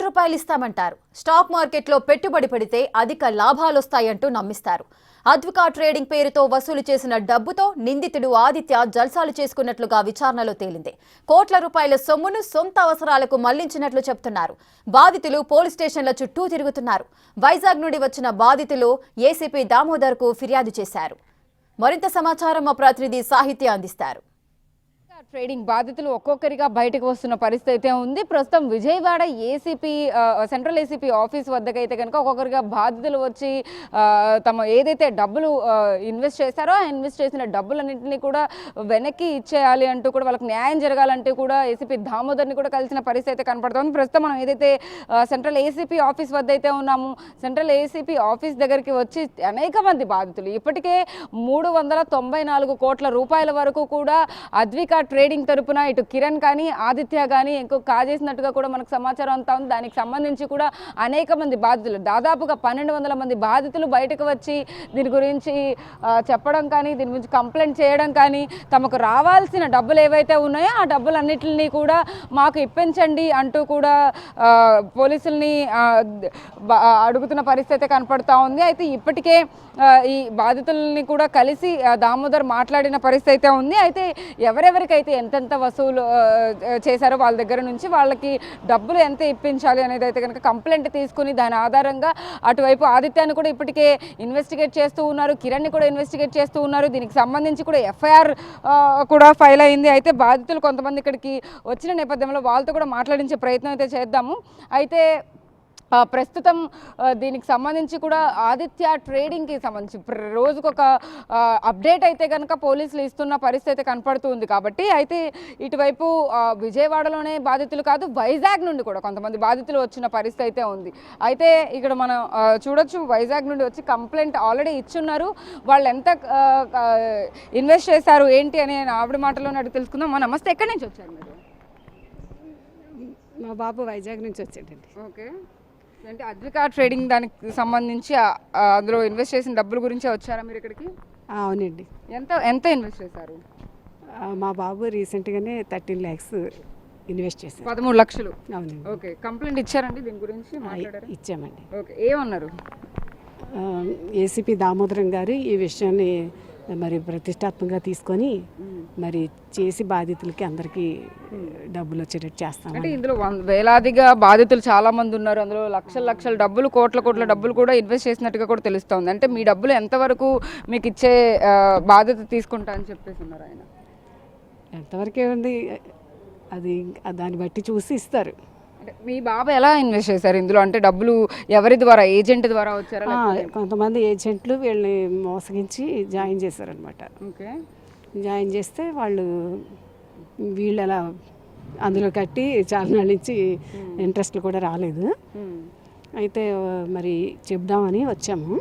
రూపాయలు ఇస్తామంటారు. స్టాక్ మార్కెట్లో పెట్టుబడి పెడితే అధిక లాభాలొస్తాయంటూ నమ్మిస్తారు. అద్వికా ట్రేడింగ్ పేరుతో వసూలు చేసిన డబ్బుతో నిందితుడు ఆదిత్య జల్సాలు చేసుకున్నట్లుగా విచారణలో తేలింది. కోట్ల రూపాయల సొమ్మును సొంత అవసరాలకు మళ్లించినట్లు చెబుతున్నారు. బాధితులు పోలీస్ స్టేషన్ల చుట్టూ తిరుగుతున్నారు. వైజాగ్ నుండి వచ్చిన బాధితులు ఏసీపీ దామోదర్కు ఫిర్యాదు చేశారు. మరింత సమాచారం మా ప్రతినిధి సాహిత్య అందిస్తారు. ట్రేడింగ్ బాధితులు ఒక్కొక్కరిగా బయటకు వస్తున్న పరిస్థితి అయితే ఉంది. ప్రస్తుతం విజయవాడ సెంట్రల్ ఏసీపీ ఆఫీస్ వద్దకైతే కనుక ఒక్కొక్కరిగా బాధితులు వచ్చి తమ ఏదైతే డబ్బులు ఇన్వెస్ట్ చేశారో ఆ ఇన్వెస్ట్ చేసిన డబ్బులన్నింటినీ కూడా వెనక్కి ఇచ్చేయాలి అంటూ కూడా వాళ్ళకి న్యాయం జరగాలంటూ కూడా ఏసీపీ దామోదర్ని కూడా కలిసిన పరిస్థితి అయితే కనపడుతుంది. ప్రస్తుతం మనం ఏదైతే సెంట్రల్ ఏసీపీ ఆఫీస్ వద్ద అయితే ఉన్నాము, సెంట్రల్ ఏసీపీ ఆఫీస్ దగ్గరికి వచ్చి అనేక మంది బాధితులు ఇప్పటికే 394 కోట్ల రూపాయల వరకు కూడా అద్వికా ట్రేడింగ్ తరపున ఇటు కిరణ్ కానీ ఆదిత్య కానీ ఇంకో కాజేసినట్టుగా కూడా మనకు సమాచారం అంతా ఉంది. దానికి సంబంధించి కూడా అనేక మంది బాధితులు, దాదాపుగా 1200 మంది బాధితులు బయటకు వచ్చి దీని గురించి చెప్పడం కానీ, దీని గురించి కంప్లైంట్ చేయడం కానీ, తమకు రావాల్సిన డబ్బులు ఏవైతే ఉన్నాయో ఆ డబ్బులన్నింటినీ కూడా మాకు ఇప్పించండి అంటూ కూడా పోలీసుల్ని అడుగుతున్న పరిస్థితి కనపడుతూ ఉంది. అయితే ఇప్పటికే ఈ బాధితుల్ని కూడా కలిసి దామోదర్ మాట్లాడిన పరిస్థితి అయితే ఉంది. అయితే ఎవరెవరికైతే ఎంతెంత వసూలు చేశారో వాళ్ళ దగ్గర నుంచి వాళ్ళకి డబ్బులు ఎంత ఇప్పించాలి అనేది అయితే కనుక కంప్లైంట్ తీసుకుని దాని ఆధారంగా అటువైపు ఆదిత్యాన్ని కూడా ఇప్పటికే ఇన్వెస్టిగేట్ చేస్తూ ఉన్నారు, కిరణ్ని కూడా ఇన్వెస్టిగేట్ చేస్తూ ఉన్నారు. దీనికి సంబంధించి కూడా ఎఫ్ఐఆర్ కూడా ఫైల్ అయింది. అయితే బాధితులు కొంతమంది ఇక్కడికి వచ్చిన నేపథ్యంలో వాళ్ళతో కూడా మాట్లాడించే ప్రయత్నం అయితే చేద్దాము. అయితే ప్రస్తుతం దీనికి సంబంధించి కూడా ఆదిత్య ట్రేడింగ్కి సంబంధించి రోజుకొక అప్డేట్ అయితే కనుక పోలీసులు ఇస్తున్న పరిస్థితి కనపడుతుంది. కాబట్టి అయితే ఇటువైపు విజయవాడలోనే బాధితులు కాదు, వైజాగ్ నుండి కూడా కొంతమంది బాధితులు వచ్చిన పరిస్థితి అయితే ఉంది. అయితే ఇక్కడ మనం చూడొచ్చు, వైజాగ్ నుండి వచ్చి కంప్లైంట్ ఆల్రెడీ ఇచ్చున్నారు. వాళ్ళు ఎంత ఇన్వెస్ట్ చేశారు ఏంటి అని ఆవిడ మాటలోనే అడిగి తెలుసుకుందాం. నమస్తే, ఎక్కడి నుంచి వచ్చారు మీరు? మా బాబు వైజాగ్ నుంచి వచ్చాడండి. ఓకే, అంటే అద్వికా ట్రేడింగ్ దానికి సంబంధించి అందులో ఇన్వెస్ట్ చేసిన డబ్బుల గురించే వచ్చారా మీరు ఇక్కడికి? అవునండి. ఎంత ఇన్వెస్ట్ చేశారు? మా బాబు రీసెంట్గానే 13 lakhs ఇన్వెస్ట్ చేశారు. 13 లక్షలు. అవునండి. ఓకే, కంప్లైంట్ ఇచ్చారండి దీని గురించి? ఇచ్చామండి. ఓకే, ఏమన్నారు? ఏసీపీ దామోదరం గారు ఈ విషయాన్ని మరి ప్రతిష్టాత్మకంగా తీసుకొని మరి చేసి బాధితులకి అందరికీ డబ్బులు వచ్చేటట్టు చేస్తాం. అంటే ఇందులో వేలాదిగా బాధితులు చాలా మంది ఉన్నారు. అందులో లక్షల డబ్బులు, కోట్ల డబ్బులు కూడా ఇన్వెస్ట్ చేసినట్టుగా కూడా తెలుస్తోంది. అంటే మీ డబ్బులు ఎంతవరకు మీకు ఇచ్చే బాధ్యత తీసుకుంటా అని చెప్పేసి ఉన్నారు ఆయన? ఎంతవరకే ఉంది అది దాన్ని బట్టి చూసి ఇస్తారు. మీ బాబు ఎలా ఇన్వెస్ట్ చేశారు ఇందులో? అంటే డబ్బులు ఎవరి ద్వారా, ఏజెంట్ ద్వారా వచ్చారా? కొంతమంది ఏజెంట్లు వీళ్ళని మోసగించి జాయిన్ చేశారనమాట. ఓకే, జాయిన్ చేస్తే వీళ్ళు అలా అందులో కట్టి చాలా నాళ్ళ నుంచి ఇంట్రెస్ట్లు కూడా రాలేదు. అయితే మరి చెప్దామని వచ్చాము.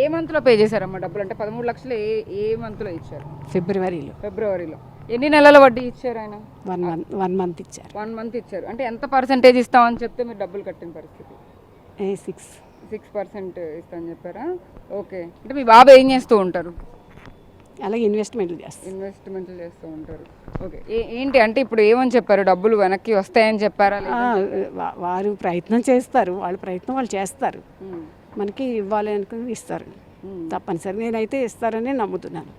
ఏ మంత్లో పే చేశారమ్మా డబ్బులు? అంటే 13 లక్షలు ఏ మంత్లో ఇచ్చారు? ఫిబ్రవరిలో. ఎన్ని నెలల వడ్డీ ఇచ్చారు ఆయన? 1 month ఇచ్చారు. 1 month ఇచ్చారు. అంటే ఎంత పర్సెంటేజ్ ఇస్తామని చెప్తే మీరు డబ్బులు కట్టిన పరిస్థితి? 6% ఇస్తామని చెప్పారా? ఓకే, అంటే మీ బాబు ఏం చేస్తూ ఉంటారు? అలాగే ఇన్వెస్ట్మెంట్లు చేస్తూ ఉంటారు. ఓకే, ఏంటి అంటే ఇప్పుడు ఏమని చెప్పారు? డబ్బులు వెనక్కి వస్తాయని చెప్పారా? వారు ప్రయత్నం చేస్తారు, వాళ్ళ ప్రయత్నం వాళ్ళు చేస్తారు. మనకి ఇవ్వాలి అనుకుని ఇస్తారు తప్పనిసరి. నేనైతే ఇస్తారని నమ్ముతున్నాను.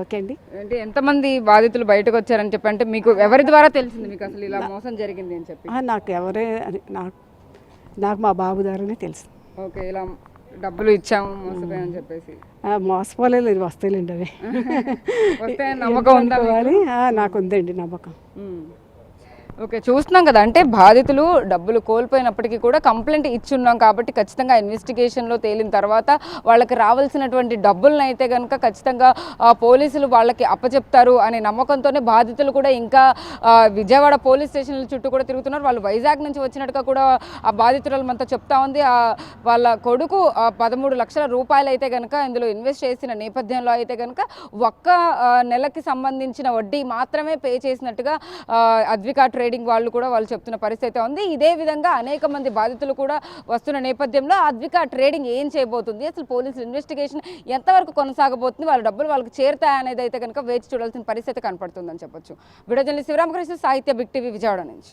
ఓకే అండి. అంటే ఎంతమంది బాధితులు బయటకు వచ్చారని చెప్పి, అంటే మీకు ఎవరి ద్వారా తెలిసింది మీకు అసలు ఇలా మోసం జరిగింది అని చెప్పి? నాకు మా బాబు ద్వారానే తెలుసు. ఓకే, ఇలా డబ్బులు ఇచ్చాము మోసపోయామని చెప్పేసి? మోసపోలేదు, వస్తాయిలేండి అవి. వస్తాయని నమ్మకం ఉందా? నాకు ఉందండి నమ్మకం. ఓకే, చూస్తున్నాం కదా, అంటే బాధితులు డబ్బులు కోల్పోయినప్పటికీ కూడా కంప్లైంట్ ఇచ్చున్నాం కాబట్టి ఖచ్చితంగా ఇన్వెస్టిగేషన్లో తేలిన తర్వాత వాళ్ళకి రావాల్సినటువంటి డబ్బులను అయితే కనుక ఖచ్చితంగా పోలీసులు వాళ్ళకి అప్పచెప్తారు అనే నమ్మకంతోనే బాధితులు కూడా ఇంకా విజయవాడ పోలీస్ స్టేషన్ల చుట్టూ కూడా తిరుగుతున్నారు. వాళ్ళు వైజాగ్ నుంచి వచ్చినట్టుగా కూడా ఆ బాధితురాలు మనతో చెప్తా ఉంది. వాళ్ళ కొడుకు 13 లక్షల రూపాయలు అయితే కనుక ఇందులో ఇన్వెస్ట్ చేసిన నేపథ్యంలో అయితే కనుక ఒక్క నెలకి సంబంధించిన వడ్డీ మాత్రమే పే చేసినట్టుగా అద్వికా ట్రేడింగ్ వాళ్ళు చెప్తున్న పరిస్థితి ఉంది. ఇదే విధంగా అనేక మంది బాధితులు కూడా వస్తున్న నేపథ్యంలో అద్వికా ట్రేడింగ్ ఏం చేయబోతుంది, అసలు పోలీసులు ఇన్వెస్టిగేషన్ ఎంతవరకు కొనసాగబోతుంది, వాళ్ళ డబ్బులు వాళ్ళకి చేరుతాయనేది అయితే కనుక వేచి చూడాల్సిన పరిస్థితి కనపడుతుందని చెప్పొచ్చు. వీడియో జర్నలిస్ట్ శివరామకృష్ణ, సాహిత్య, బిగ్ టీవీ, విజయవాడ నుంచి.